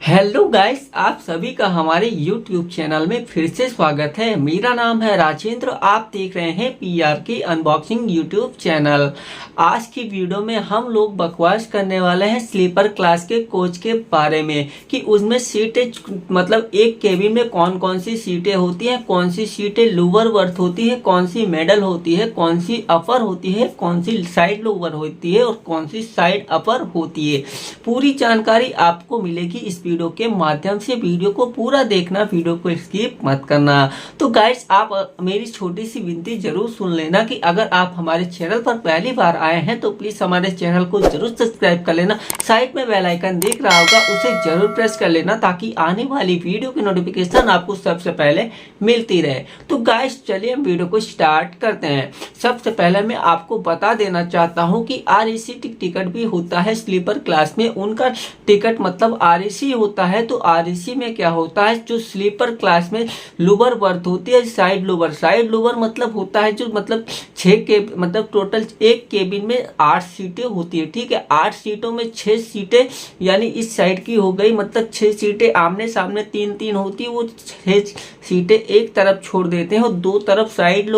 Hello guys, आप सभी का हमारे YouTube चैनल में फिर से स्वागत है। मेरा नाम है राजेंद्र। आप देख रहे हैं PR की अनबॉक्सिंग YouTube चैनल। आज की वीडियो में हम लोग बकवास करने वाले हैं स्लीपर क्लास के कोच के बारे में कि उसमें सीटें मतलब एक केबिन में कौन कौन सी सीटें होती हैं, कौन सी सीटें लोअर बर्थ होती है, कौन सी मिडल होती है, कौन सी अपर होती है, कौन सी साइड लोअर होती है और कौन सी साइड अपर होती है। पूरी जानकारी आपको मिलेगी इस वीडियो के माध्यम से। वीडियो को पूरा देखना, वीडियो को स्किप मत करना। तो गाइस, आप मेरी छोटी सी विनती जरूर सुन लेना कि अगर आप हमारे चैनल पर पहली बार आए हैं तो प्लीज हमारे चैनल को जरूर सब्सक्राइब कर लेना। साइड में बेल आइकन दिख रहा होगा, उसे जरूर प्रेस कर लेना ताकि आने वाली वीडियो की नोटिफिकेशन आपको सबसे पहले मिलती रहे। तो गाइस, चलिए हम वीडियो को स्टार्ट करते हैं। सबसे पहले मैं आपको बता देना चाहता हूं कि RAC टिकट भी होता है स्लीपर क्लास में। उनका टिकट मतलब RAC होता है। तो RAC में क्या होता है, जो स्लीपर क्लास में लोअर बर्थ होती है, साइड लोअर मतलब होता है जो मतलब 6 के मतलब टोटल एक केबिन में 8 सीटें होती है। ठीक है, 8 सीटों में 6 सीटें यानी इस साइड की हो गई, मतलब 6 सीटें आमने सामने 3-3 होती है। वो 6 सीटें एक तरफ छोड़ देते हैं और दो तरफ साइड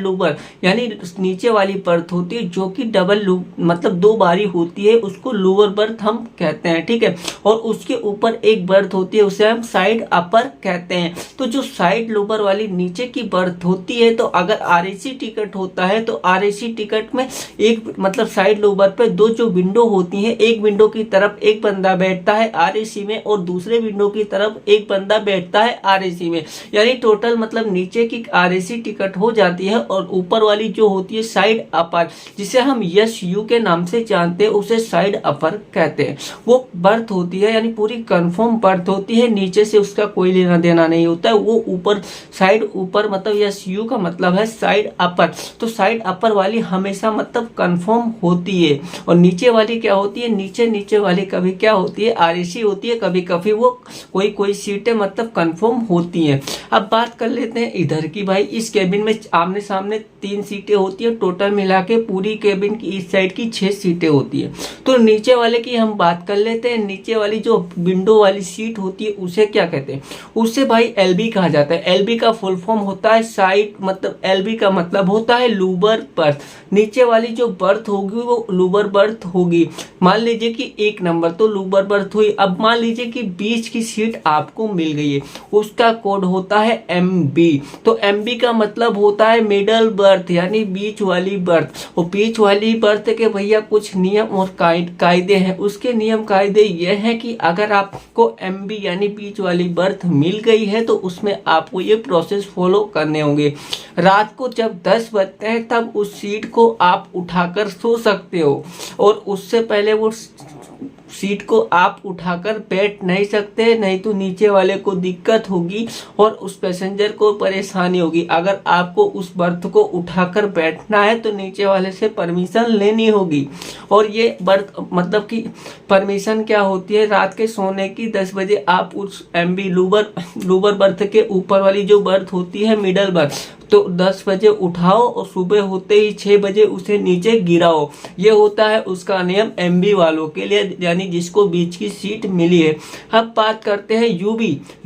लोअर यानी नीचे वाली बर्थ होती है जो कि डबल मतलब 2 बारी होती है, उसको लोअर बर्थ हम कहते हैं। ठीक है, और उसके ऊपर एक बर्थ होती है, उसे हम साइड अपर कहते हैं। तो जो साइड लोअर वाली नीचे की बर्थ होती है, तो अगर RAC टिकट होता है तो RAC टिकट में एक मतलब साइड लोअर पे 2 जो विंडो होती हैं, एक विंडो की तरफ एक बंदा बैठता है RAC में और दूसरे विंडो की तरफ एक बंदा बैठता है RAC में। यानी टोटल मतलब नीचे की RAC टिकट हो जाती है और ऊपर वाली जो होती है साइड अपर, जिसे हम SU के नाम से जानते हैं, उसे साइड अपर कहते हैं। वो बर्थ होती है यानी पूरी कंफर्म बर्थ होती है, नीचे से उसका कोई लेना देना नहीं होता है। वो ऊपर साइड ऊपर मतलब SU का मतलब है साइड अपर। तो साइड अपर वाली हमेशा मतलब कंफर्म होती है और नीचे वाली क्या होती है, नीचे वाली कभी क्या होती है, RAC होती है। कभी कभी वो कोई सीटें मतलब कंफर्म होती हैं। अब बात कर लेते हैं इधर की। भाई, इस केबिन में आमने सामने 3 सीटें होती है, टोटल मिला के पूरी केबिन की इस साइड की 6 सीटें होती है। तो नीचे वाले की हम बात कर लेते हैं। नीचे वाली जो विंडो वाली सीट होती है उसे क्या कहते हैं, उसे भाई LB कहा जाता है। LB का फुल फॉर्म होता है साइड मतलब LB का मतलब होता है लोअर बर्थ। नीचे वाली जो बर्थ होगी वो लोअर बर्थ होगी। मान लीजिए कि 1 नंबर तो लोअर बर्थ हुई। अब मान लीजिए कि बीच की सीट आपको मिल गई है, उसका कोड होता है MB। तो MB का मतलब होता है मिडल बर्थ यानी बीच वाली बर्थ। और बीच वाली बर्थ के भैया कुछ नियम और कायदे हैं। उसके नियम कायदे ये हैं कि अगर आपको MB यानी बीच वाली बर्थ मिल गई है तो उसमें आपको ये प्रोसेस फॉलो करने होंगे। रात को जब 10 बजते हैं तब उस सीट को आप उठाकर सो सकते हो और उससे पहले वो सीट को आप उठाकर बैठ नहीं सकते, नहीं तो नीचे वाले को दिक्कत होगी और उस पैसेंजर को परेशानी होगी। अगर आपको उस बर्थ को उठाकर बैठना है तो नीचे वाले से परमिशन लेनी होगी। और ये बर्थ मतलब कि परमिशन क्या होती है, रात के सोने की 10 बजे आप उस MB लोअर बर्थ के ऊपर वाली जो बर्थ होती है मिडल बर्थ, तो 10 बजे उठाओ और सुबह होते ही 6 बजे उसे नीचे गिराओ। ये होता है उसका नियम MB वालों के लिए, यानी जिसको बीच की सीट मिली है। अब बात करते हैं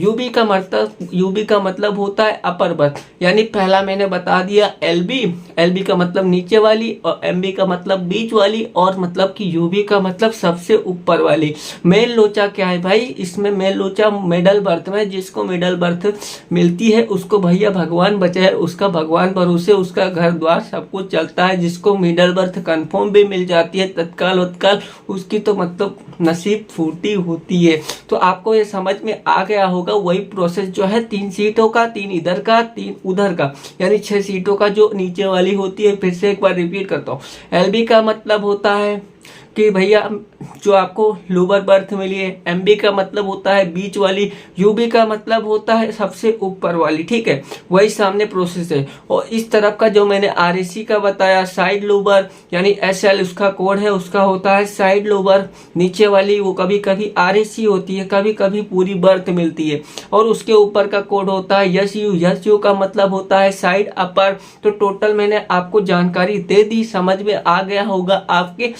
UB का मतलब होता है अपर बर्थ। यानी पहला मैंने बता दिया LB का मतलब नीचे वाली और MB का मतलब बीच वाली और मतलब कि UB का मतलब सबसे ऊपर वाली। मेन लोचा क्या है भाई, इसमें मेन लोचा मिडल बर्थ में, जिसको मिडल बर्थ मिलती है उसको भैया भगवान बचाए, उसका भगवान भरोसे उसका घर द्वार सब कुछ चलता है। जिसको मिडल बर्थ कंफर्म भी मिल जाती है तत्काल उसकी तो मतलब नसीब फूटी होती है। तो आपको ये समझ में आ गया होगा। वही प्रोसेस जो है 3 सीटों का, 3 इधर का 3 उधर का, यानी 6 सीटों का जो नीचे वाली होती है। फिर से एक बार रिपीट करता हूँ। LB का मतलब होता है कि भैया जो आपको लोअर बर्थ मिली है। MB का मतलब होता है बीच वाली। UB का मतलब होता है सबसे ऊपर वाली। ठीक है, वही सामने प्रोसेस है। और इस तरफ का जो मैंने RAC का बताया साइड लोअर यानी SL उसका कोड है, उसका होता है साइड लोअर। नीचे वाली वो कभी कभी RAC होती है, कभी कभी पूरी बर्थ मिलती है। और उसके ऊपर का कोड होता है SU का मतलब होता है साइड अपर। तो टोटल मैंने आपको जानकारी दे दी, समझ में आ गया होगा आपके।